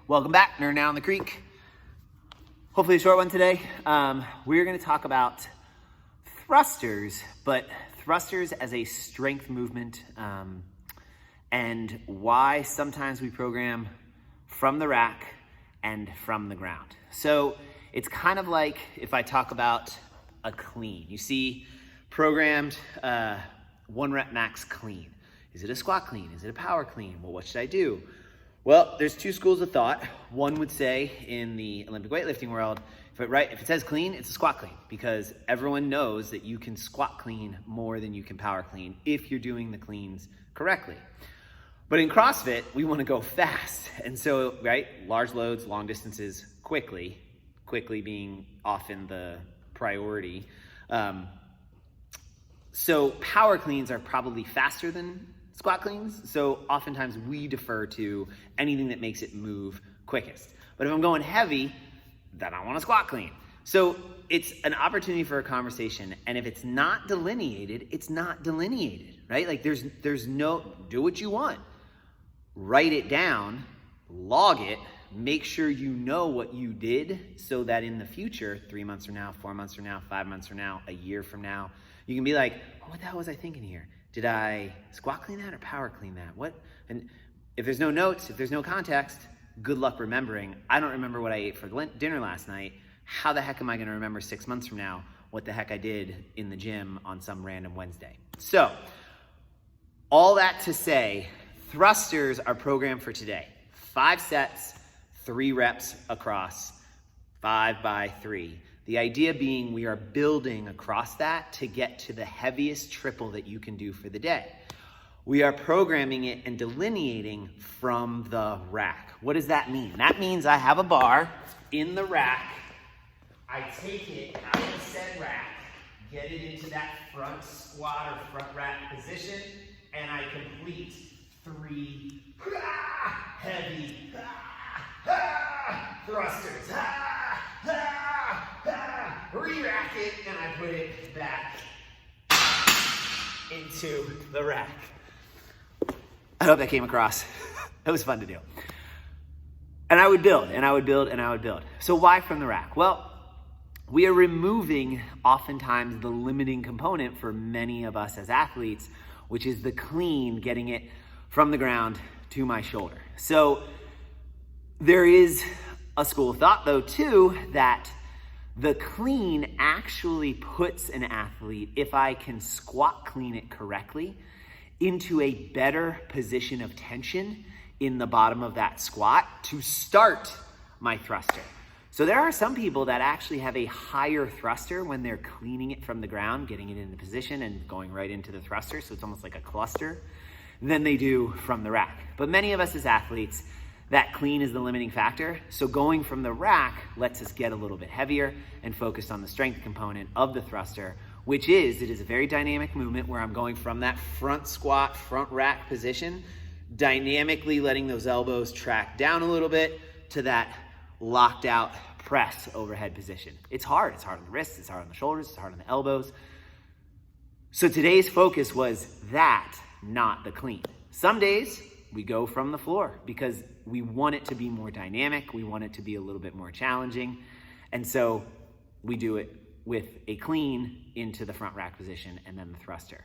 Welcome back, Nerd Out on the Creek. Hopefully a short one today. We're going to talk about thrusters, but thrusters as a strength movement, and why sometimes we program from the rack and from the ground. So it's kind of like if I talk about a clean. You see programmed 1 rep max clean. Is it a squat clean? Is it a power clean? Well, what should I do? Well, there's two schools of thought. One would say in the Olympic weightlifting world, if it says clean, it's a squat clean, because everyone knows that you can squat clean more than you can power clean if you're doing the cleans correctly. But in CrossFit, we want to go fast. And so, large loads, long distances, quickly being often the priority. So power cleans are probably faster than squat cleans, so oftentimes we defer to anything that makes it move quickest. But if I'm going heavy, then I want a squat clean. So it's an opportunity for a conversation, and if it's not delineated, it's not delineated, right? Like there's no, do what you want. Write it down, log it, make sure you know what you did so that in the future, 3 months from now, 4 months from now, 5 months from now, a year from now, you can be like, oh, what the hell was I thinking here? Did I squat clean that or power clean that? What? And if there's no notes, if there's no context, good luck remembering. I don't remember what I ate for dinner last night. How the heck am I going to remember 6 months from now what the heck I did in the gym on some random Wednesday? So all that to say, thrusters are programmed for today. 5 sets, 3 reps across, 5 by 3. The idea being we are building across that to get to the heaviest triple that you can do for the day. We are programming it and delineating from the rack. What does that mean? That means I have a bar in the rack. I take it out of said rack, get it into that front squat or front rack position, and I complete 3 heavy thrusters. Re-rack it, and I put it back into the rack. I hope that came across. It was fun to do. And I would build, and I would build, and I would build. So why from the rack? Well, we are removing oftentimes the limiting component for many of us as athletes, which is the clean, getting it from the ground to my shoulder. So there is a school of thought, though, too, that the clean actually puts an athlete, if I can squat clean it correctly, into a better position of tension in the bottom of that squat to start my thruster. So there are some people that actually have a higher thruster when they're cleaning it from the ground, getting it into position and going right into the thruster, so it's almost like a cluster, than they do from the rack. But many of us as athletes, that clean is the limiting factor. So going from the rack lets us get a little bit heavier and focus on the strength component of the thruster, which is, it is a very dynamic movement where I'm going from that front squat, front rack position, dynamically letting those elbows track down a little bit to that locked out press overhead position. It's hard. It's hard on the wrists, it's hard on the shoulders, it's hard on the elbows. So today's focus was that, not the clean. Some days we go from the floor because we want it to be more dynamic. We want it to be a little bit more challenging. And so we do it with a clean into the front rack position and then the thruster.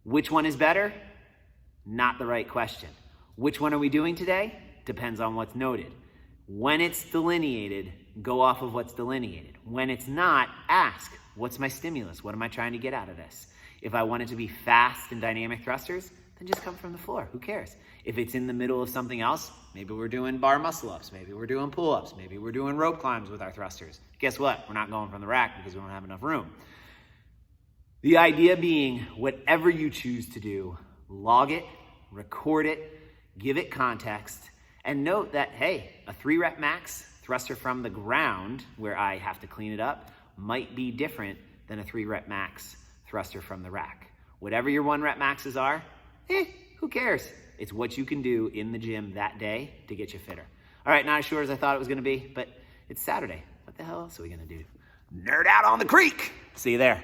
Which one is better? Not the right question. Which one are we doing today? Depends on what's noted. When it's delineated, go off of what's delineated. When it's not, ask, what's my stimulus? What am I trying to get out of this? If I want it to be fast and dynamic thrusters, then just come from the floor. Who cares? If it's in the middle of something else, maybe we're doing bar muscle ups, maybe we're doing pull ups, maybe we're doing rope climbs with our thrusters. Guess what? We're not going from the rack because we don't have enough room. The idea being, whatever you choose to do, log it, record it, give it context, and note that, hey, a 3 rep max thruster from the ground, where I have to clean it up, might be different than a 3 rep max thruster from the rack. Whatever your 1 rep maxes are, who cares? It's what you can do in the gym that day to get you fitter. All right, not as sure as I thought it was gonna be, but it's Saturday. What the hell else are we gonna do? Nerd out on the creek. See you there.